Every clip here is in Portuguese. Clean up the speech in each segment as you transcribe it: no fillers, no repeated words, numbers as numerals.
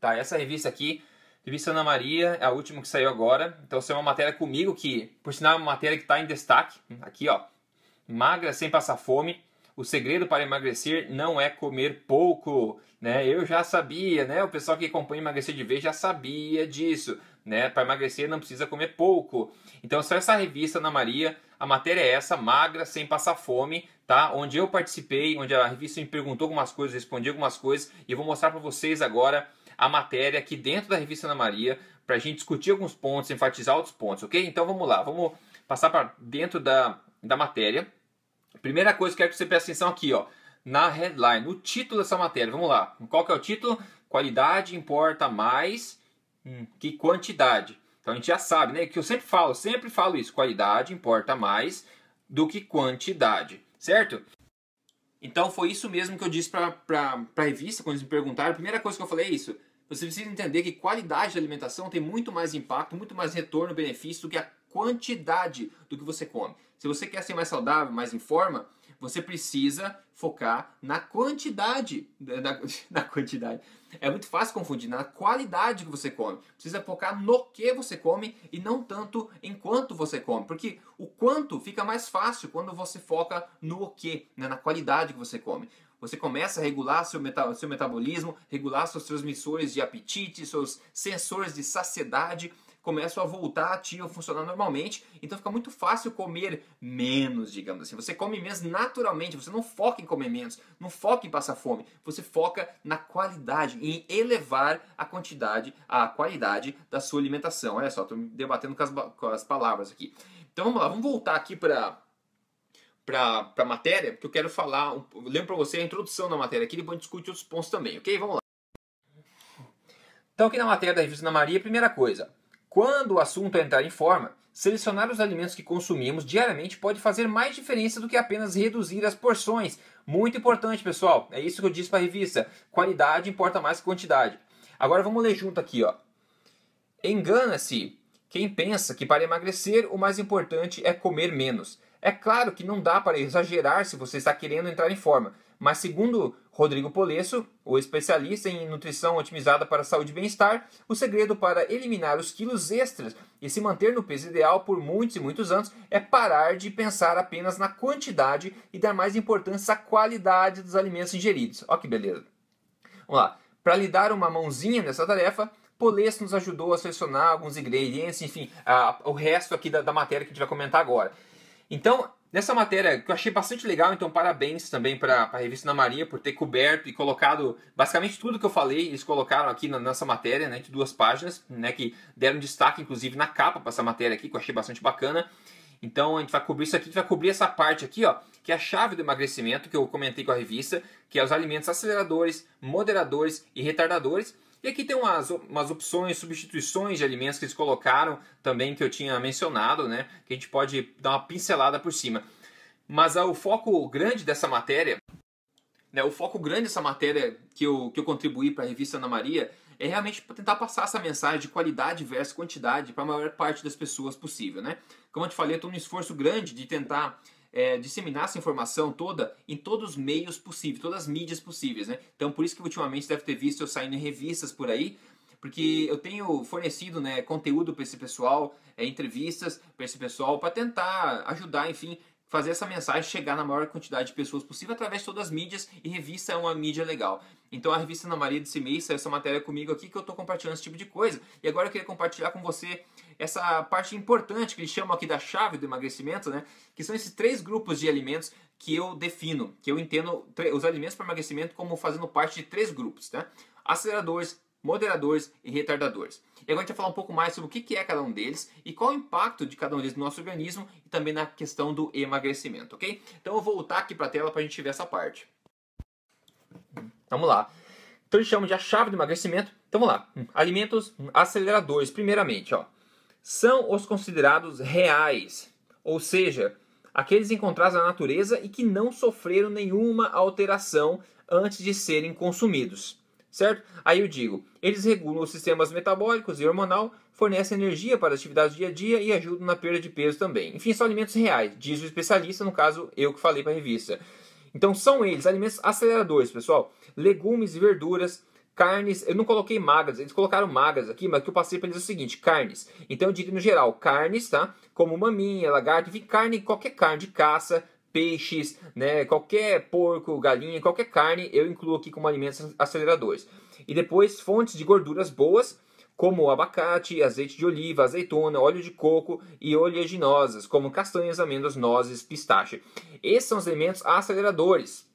tá? Essa revista aqui, revista Ana Maria, é a última que saiu agora. Então, essa é uma matéria comigo que, por sinal, é uma matéria que está em destaque. Aqui, ó. Magra sem passar fome. O segredo para emagrecer não é comer pouco, né? Eu já sabia, né? O pessoal que acompanha Emagrecer de Vez já sabia disso, né? Para emagrecer não precisa comer pouco. Então, só essa revista Ana Maria, a matéria é essa, Magra sem passar fome, tá? Onde eu participei, onde a revista me perguntou algumas coisas, respondi algumas coisas, e eu vou mostrar para vocês agora a matéria aqui dentro da revista Ana Maria, para a gente discutir alguns pontos, enfatizar outros pontos, ok? Então, vamos lá, vamos passar para dentro da matéria. Primeira coisa, quero que você preste atenção aqui, ó, na headline, no título dessa matéria. Vamos lá. Qual que é o título? Qualidade importa mais que quantidade. Então a gente já sabe, né? Que eu sempre falo isso. Qualidade importa mais do que quantidade, certo? Então foi isso mesmo que eu disse para a revista quando eles me perguntaram. A primeira coisa que eu falei é isso. Você precisa entender que qualidade da alimentação tem muito mais impacto, muito mais retorno, benefício do que a quantidade do que você come. Se você quer ser mais saudável, mais em forma, você precisa focar na quantidade. Na quantidade. É muito fácil confundir, na qualidade que você come. Precisa focar no que você come e não tanto em quanto você come. Porque o quanto fica mais fácil quando você foca no que, né? Na qualidade que você come. Você começa a regular seu metabolismo, regular seus transmissores de apetite, seus sensores de saciedade, começam a voltar a funcionar normalmente, então fica muito fácil comer menos, digamos assim. Você come menos naturalmente, você não foca em comer menos, não foca em passar fome, você foca na qualidade, em elevar a qualidade da sua alimentação. Olha só, estou me debatendo com as palavras aqui. Então vamos lá, vamos voltar aqui para a matéria, porque eu quero falar, lembro para você a introdução da matéria aqui, depois a gente discute outros pontos também, ok? Vamos lá. Então aqui na matéria da revista Ana Maria, primeira coisa, quando o assunto é entrar em forma, selecionar os alimentos que consumimos diariamente pode fazer mais diferença do que apenas reduzir as porções. Muito importante, pessoal, é isso que eu disse para a revista, qualidade importa mais que quantidade. Agora vamos ler junto aqui, ó. Engana-se quem pensa que para emagrecer o mais importante é comer menos. É claro que não dá para exagerar se você está querendo entrar em forma, mas segundo Rodrigo Polesso, o especialista em nutrição otimizada para a saúde e bem-estar, o segredo para eliminar os quilos extras e se manter no peso ideal por muitos e muitos anos é parar de pensar apenas na quantidade e dar mais importância à qualidade dos alimentos ingeridos. Olha que beleza. Vamos lá. Para lhe dar uma mãozinha nessa tarefa, Polesso nos ajudou a selecionar alguns ingredientes, enfim, o resto aqui da matéria que a gente vai comentar agora. Então, nessa matéria, que eu achei bastante legal, então parabéns também para a revista Ana Maria por ter coberto e colocado basicamente tudo que eu falei, eles colocaram aqui nessa matéria, né, de 2 páginas, né, que deram destaque inclusive na capa para essa matéria aqui, que eu achei bastante bacana. Então a gente vai cobrir isso aqui, a gente vai cobrir essa parte aqui, ó, que é a chave do emagrecimento, que eu comentei com a revista, que é os alimentos aceleradores, moderadores e retardadores. E aqui tem umas opções, substituições de alimentos que eles colocaram também, que eu tinha mencionado, né? Que a gente pode dar uma pincelada por cima. Mas o foco grande dessa matéria, né, que eu contribuí para a revista Ana Maria, é realmente tentar passar essa mensagem de qualidade versus quantidade para a maior parte das pessoas possível, né? Como eu te falei, eu estou num esforço grande de tentar disseminar essa informação toda em todos os meios possíveis, todas as mídias possíveis, né? Então por isso que ultimamente deve ter visto eu saindo em revistas por aí, porque eu tenho fornecido, né, conteúdo para esse pessoal, entrevistas para esse pessoal, para tentar ajudar, enfim, fazer essa mensagem chegar na maior quantidade de pessoas possível através de todas as mídias, e revista é uma mídia legal. Então a revista Ana Maria desse mês saiu essa matéria comigo aqui, que eu estou compartilhando esse tipo de coisa, e agora eu queria compartilhar com você essa parte importante que eles chamam aqui da chave do emagrecimento, né? Que são esses 3 grupos de alimentos que eu defino, que eu entendo os alimentos para emagrecimento como fazendo parte de 3 grupos, né? Aceleradores, moderadores e retardadores. E agora a gente vai falar um pouco mais sobre o que é cada um deles e qual o impacto de cada um deles no nosso organismo e também na questão do emagrecimento, ok? Então eu vou voltar aqui para a tela para a gente ver essa parte. Vamos lá. Então eles chamam de a chave do emagrecimento. Então vamos lá. Alimentos aceleradores, primeiramente, ó, são os considerados reais, ou seja, aqueles encontrados na natureza e que não sofreram nenhuma alteração antes de serem consumidos. Certo? Aí eu digo, eles regulam os sistemas metabólicos e hormonal, fornecem energia para as atividades do dia a dia e ajudam na perda de peso também. Enfim, são alimentos reais, diz o especialista, no caso eu que falei para a revista. Então são eles, alimentos aceleradores, pessoal. Legumes e verduras, Carnes, eu não coloquei magras, eles colocaram magras aqui, mas o que eu passei para eles é o seguinte, carnes. Então eu digo no geral, carnes, tá? Como maminha, lagarto, enfim, carne, qualquer carne de caça, peixes, né? Qualquer porco, galinha, qualquer carne, eu incluo aqui como alimentos aceleradores. E depois fontes de gorduras boas, como abacate, azeite de oliva, azeitona, óleo de coco e oleaginosas, como castanhas, amêndoas, nozes, pistache. Esses são os alimentos aceleradores.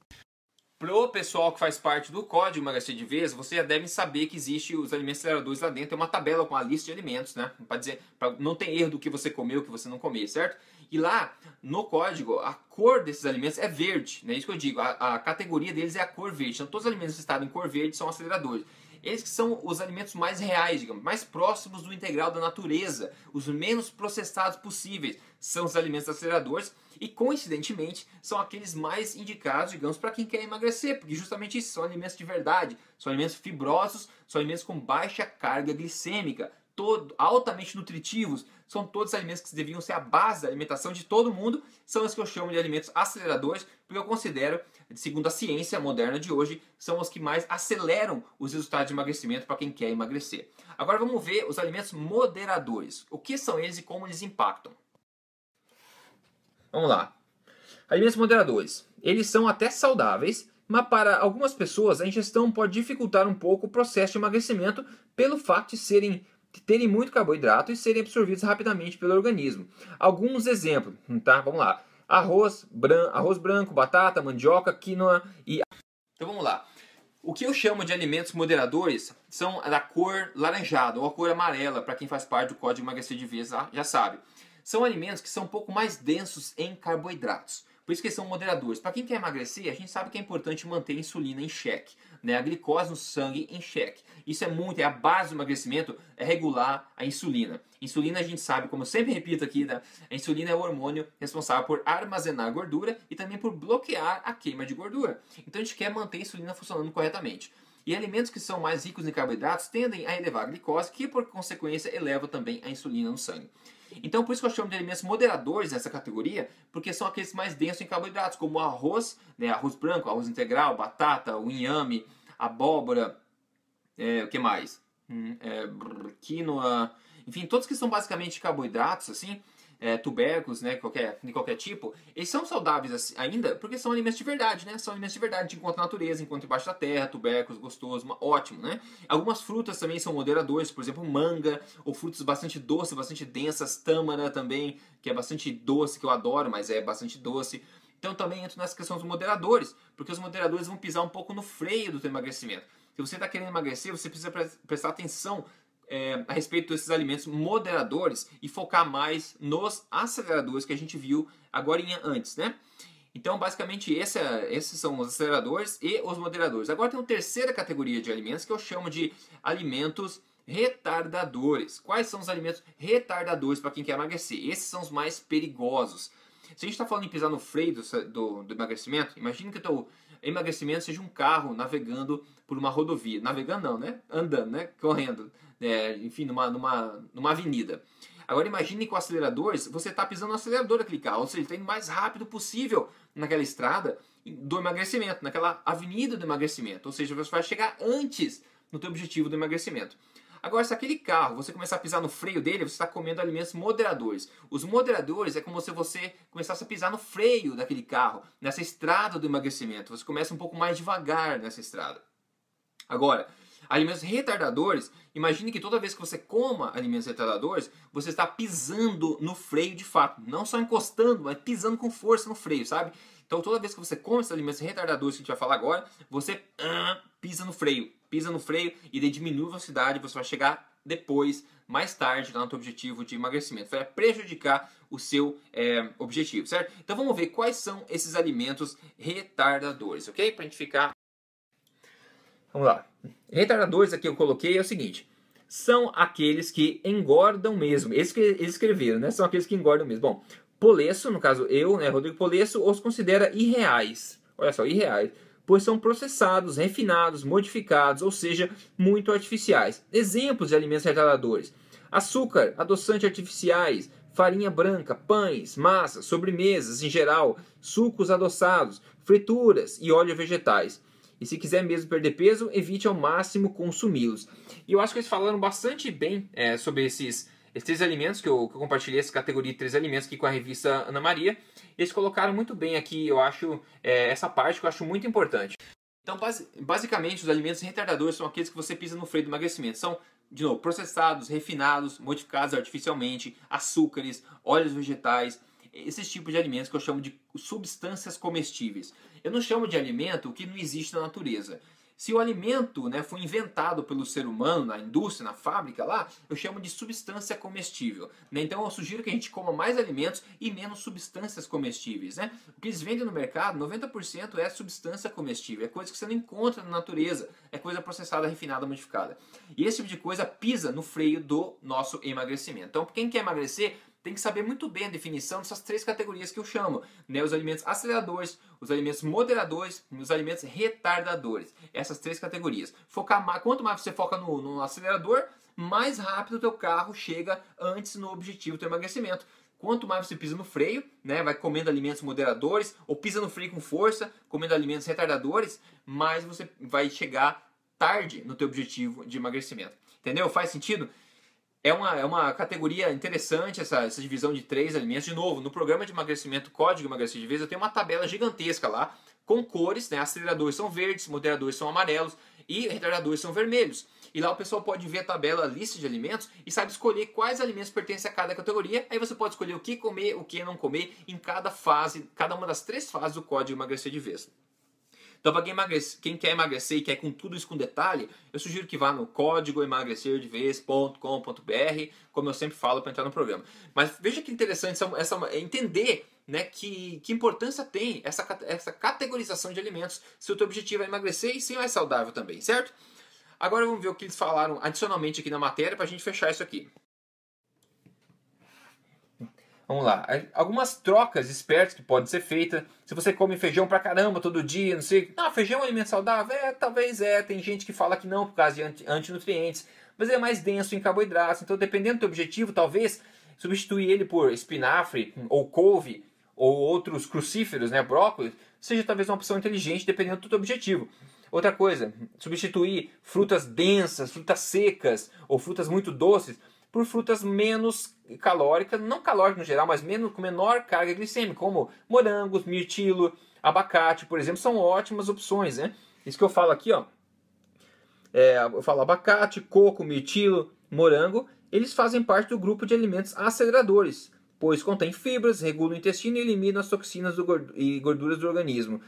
Pro pessoal que faz parte do código Emagrecer de Vez, vocês já devem saber que existe os alimentos aceleradores lá dentro. Tem uma tabela com a lista de alimentos, né? Para dizer, não tem erro do que você comeu, o que você não comeu, certo? E lá, no código, a cor desses alimentos é verde, né? Isso que eu digo, a categoria deles é a cor verde. Então todos os alimentos que estão em cor verde são aceleradores. Eles que são os alimentos mais reais, digamos, mais próximos do integral da natureza, os menos processados possíveis, são os alimentos aceleradores e, coincidentemente, são aqueles mais indicados, digamos, para quem quer emagrecer, porque justamente isso, são alimentos de verdade, são alimentos fibrosos, são alimentos com baixa carga glicêmica, altamente nutritivos, são todos alimentos que deviam ser a base da alimentação de todo mundo, são os que eu chamo de alimentos aceleradores, porque eu considero, segundo a ciência moderna de hoje, são os que mais aceleram os resultados de emagrecimento para quem quer emagrecer. Agora vamos ver os alimentos moderadores. O que são eles e como eles impactam? Vamos lá. Alimentos moderadores. Eles são até saudáveis, mas para algumas pessoas a ingestão pode dificultar um pouco o processo de emagrecimento pelo fato de terem muito carboidrato e serem absorvidos rapidamente pelo organismo. Alguns exemplos, tá? Vamos lá. Arroz branco, batata, mandioca, quinoa e... Então vamos lá. O que eu chamo de alimentos moderadores são da cor laranjada ou a cor amarela, para quem faz parte do código Emagrecer de Vez já sabe. São alimentos que são um pouco mais densos em carboidratos. Por isso que eles são moderadores. Para quem quer emagrecer, a gente sabe que é importante manter a insulina em xeque, né? A glicose no sangue em xeque. Isso é a base do emagrecimento, é regular a insulina. Insulina a gente sabe, como eu sempre repito aqui, né? A insulina é o hormônio responsável por armazenar gordura e também por bloquear a queima de gordura. Então a gente quer manter a insulina funcionando corretamente. E alimentos que são mais ricos em carboidratos tendem a elevar a glicose, que por consequência eleva também a insulina no sangue. Então por isso que eu chamo de alimentos moderadores nessa categoria, porque são aqueles mais densos em carboidratos, como o arroz, né, arroz branco, arroz integral, batata, o inhame, abóbora, o que mais? Quinoa, enfim, todos que são basicamente carboidratos, assim, tubérculos, né, de qualquer tipo, eles são saudáveis assim, ainda porque são alimentos de verdade, né? São alimentos de verdade, a gente encontra na natureza, encontra embaixo da terra, tubérculos, gostoso, ótimo, né? Algumas frutas também são moderadores, por exemplo, manga, ou frutas bastante doces, bastante densas, tâmara também, que é bastante doce, que eu adoro, mas é bastante doce. Então também entro nessa questão dos moderadores, porque os moderadores vão pisar um pouco no freio do teu emagrecimento. Se você está querendo emagrecer, você precisa prestar atenção a respeito desses alimentos moderadores e focar mais nos aceleradores que a gente viu agora antes, né? Então, basicamente, esses são os aceleradores e os moderadores. Agora tem uma terceira categoria de alimentos que eu chamo de alimentos retardadores. Quais são os alimentos retardadores para quem quer emagrecer? Esses são os mais perigosos. Se a gente está falando em pisar no freio do emagrecimento, imagine que o teu emagrecimento seja um carro navegando por uma rodovia. Navegando não, né? Andando, né? Correndo. Enfim, numa avenida. Agora imagine que com aceleradores, você está pisando no acelerador daquele carro, ou seja, ele está indo o mais rápido possível naquela estrada do emagrecimento, naquela avenida do emagrecimento. Ou seja, você vai chegar antes no teu objetivo do emagrecimento. Agora, se aquele carro, você começar a pisar no freio dele, você está comendo alimentos moderadores. Os moderadores é como se você começasse a pisar no freio daquele carro, nessa estrada do emagrecimento. Você começa um pouco mais devagar nessa estrada. Agora, alimentos retardadores, imagine que toda vez que você coma alimentos retardadores, você está pisando no freio de fato. Não só encostando, mas pisando com força no freio, sabe? Então toda vez que você come esses alimentos retardadores que a gente vai falar agora, você pisa no freio e daí diminui a velocidade, você vai chegar depois, mais tarde, lá no seu objetivo de emagrecimento. Vai prejudicar o seu objetivo, certo? Então vamos ver quais são esses alimentos retardadores, ok? Pra gente ficar... Vamos lá. Retardadores aqui eu coloquei é o seguinte. São aqueles que engordam mesmo. Eles escreveram, né? São aqueles que engordam mesmo. Bom, Polesso, no caso eu, né, Rodrigo Polesso, os considera irreais. Olha só, irreais. Pois são processados, refinados, modificados, ou seja, muito artificiais. Exemplos de alimentos retardadores. Açúcar, adoçantes artificiais, farinha branca, pães, massas, sobremesas em geral, sucos adoçados, frituras e óleos vegetais. E se quiser mesmo perder peso, evite ao máximo consumi-los. E eu acho que eles falaram bastante bem sobre esses 3 alimentos, que eu compartilhei essa categoria de 3 alimentos aqui com a revista Ana Maria. Eles colocaram muito bem aqui, eu acho, essa parte que eu acho muito importante. Então, basicamente, os alimentos retardadores são aqueles que você pisa no freio do emagrecimento. São, de novo, processados, refinados, modificados artificialmente, açúcares, óleos vegetais, esses tipos de alimentos que eu chamo de substâncias comestíveis. Eu não chamo de alimento o que não existe na natureza. Se o alimento, né, foi inventado pelo ser humano, na indústria, na fábrica lá, eu chamo de substância comestível. Né? Então eu sugiro que a gente coma mais alimentos e menos substâncias comestíveis. Né? O que eles vendem no mercado, 90% é substância comestível. É coisa que você não encontra na natureza. É coisa processada, refinada, modificada. E esse tipo de coisa pisa no freio do nosso emagrecimento. Então quem quer emagrecer tem que saber muito bem a definição dessas 3 categorias que eu chamo, né? Os alimentos aceleradores, os alimentos moderadores e os alimentos retardadores. Essas 3 categorias. Quanto mais você foca no acelerador, mais rápido o teu carro chega antes no objetivo do teu emagrecimento. Quanto mais você pisa no freio, né, vai comendo alimentos moderadores, ou pisa no freio com força, comendo alimentos retardadores, mais você vai chegar tarde no teu objetivo de emagrecimento. Entendeu? Faz sentido? É uma categoria interessante essa divisão de 3 alimentos. De novo, no programa de emagrecimento Código Emagrecer de Vez, eu tenho uma tabela gigantesca lá, com cores, né? Aceleradores são verdes, moderadores são amarelos e retardadores são vermelhos. E lá o pessoal pode ver a tabela, a lista de alimentos e sabe escolher quais alimentos pertencem a cada categoria. Aí você pode escolher o que comer, o que não comer em cada fase, cada uma das 3 fases do Código Emagrecer de Vez. Então, para quem quer emagrecer e quer com tudo isso com detalhe, eu sugiro que vá no códigoemagrecerdevez.com.br, como eu sempre falo para entrar no programa. Mas veja que interessante entender, né, que importância tem essa categorização de alimentos se o teu objetivo é emagrecer e ser mais saudável também, certo? Agora vamos ver o que eles falaram adicionalmente aqui na matéria para a gente fechar isso aqui. Vamos lá, algumas trocas espertas que podem ser feitas. Se você come feijão pra caramba todo dia, não sei, feijão é um alimento saudável? Talvez tem gente que fala que não por causa de antinutrientes, mas é mais denso em carboidratos, então dependendo do teu objetivo, talvez substituir ele por espinafre ou couve ou outros crucíferos, né, brócolis, seja talvez uma opção inteligente dependendo do teu objetivo. Outra coisa, substituir frutas densas, frutas secas ou frutas muito doces por frutas menos calóricas, não calóricas no geral, mas com menor carga glicêmica, como morangos, mirtilo, abacate, por exemplo, são ótimas opções, né? Isso que eu falo aqui, ó. Eu falo abacate, coco, mirtilo, morango, eles fazem parte do grupo de alimentos aceleradores, pois contém fibras, regulam o intestino e eliminam as toxinas e gorduras do organismo.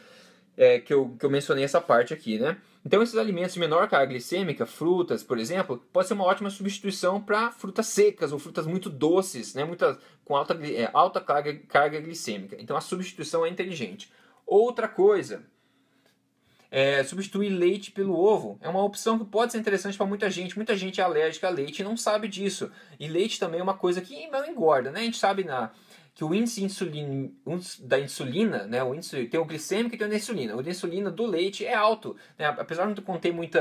Que eu mencionei essa parte aqui, né? Então esses alimentos de menor carga glicêmica, frutas, por exemplo, pode ser uma ótima substituição para frutas secas ou frutas muito doces, né? Com alta carga glicêmica. Então a substituição é inteligente. Outra coisa, substituir leite pelo ovo. É uma opção que pode ser interessante para muita gente. Muita gente é alérgica a leite e não sabe disso. E leite também é uma coisa que não engorda, né? A gente sabe que o índice da insulina, né, tem o glicêmico e tem o da insulina. O da insulina do leite é alto, né, apesar de não conter muito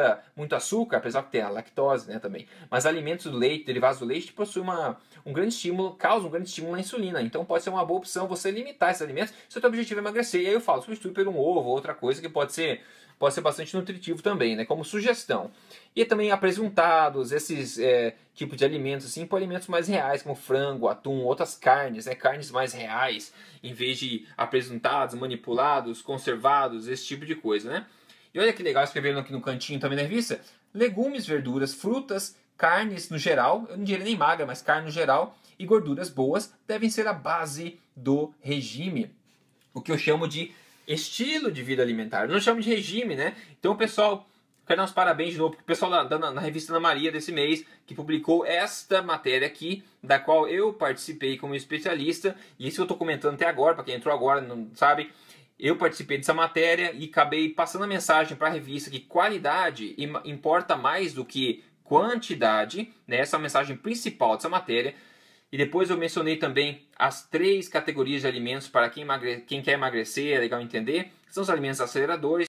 açúcar, apesar de ter a lactose, né, também. Mas alimentos do leite, derivados do leite, possuem um grande estímulo, causam um grande estímulo na insulina. Então pode ser uma boa opção você limitar esses alimentos se o seu objetivo é emagrecer. E aí eu falo, substitui por um ovo, outra coisa que pode ser bastante nutritivo também, né, como sugestão. E também apresentados, esses tipos de alimentos, assim, por alimentos mais reais, como frango, atum, outras carnes, né, carnes mais reais, em vez de apresentados, manipulados, conservados, esse tipo de coisa, né. E olha que legal, escreveram aqui no cantinho também da revista, legumes, verduras, frutas, carnes no geral, eu não diria nem magra, mas carne no geral, e gorduras boas devem ser a base do regime, o que eu chamo de estilo de vida alimentar. Eu não chamo de regime, né? Então, pessoal, quero dar uns parabéns de novo para o pessoal na revista Ana Maria desse mês, que publicou esta matéria aqui, da qual eu participei como especialista. E isso eu estou comentando até agora, para quem entrou agora, não sabe. Eu participei dessa matéria e acabei passando a mensagem para a revista que qualidade importa mais do que quantidade, né? Essa é a mensagem principal dessa matéria. E depois eu mencionei também as 3 categorias de alimentos para quem quer emagrecer, é legal entender. São os alimentos aceleradores,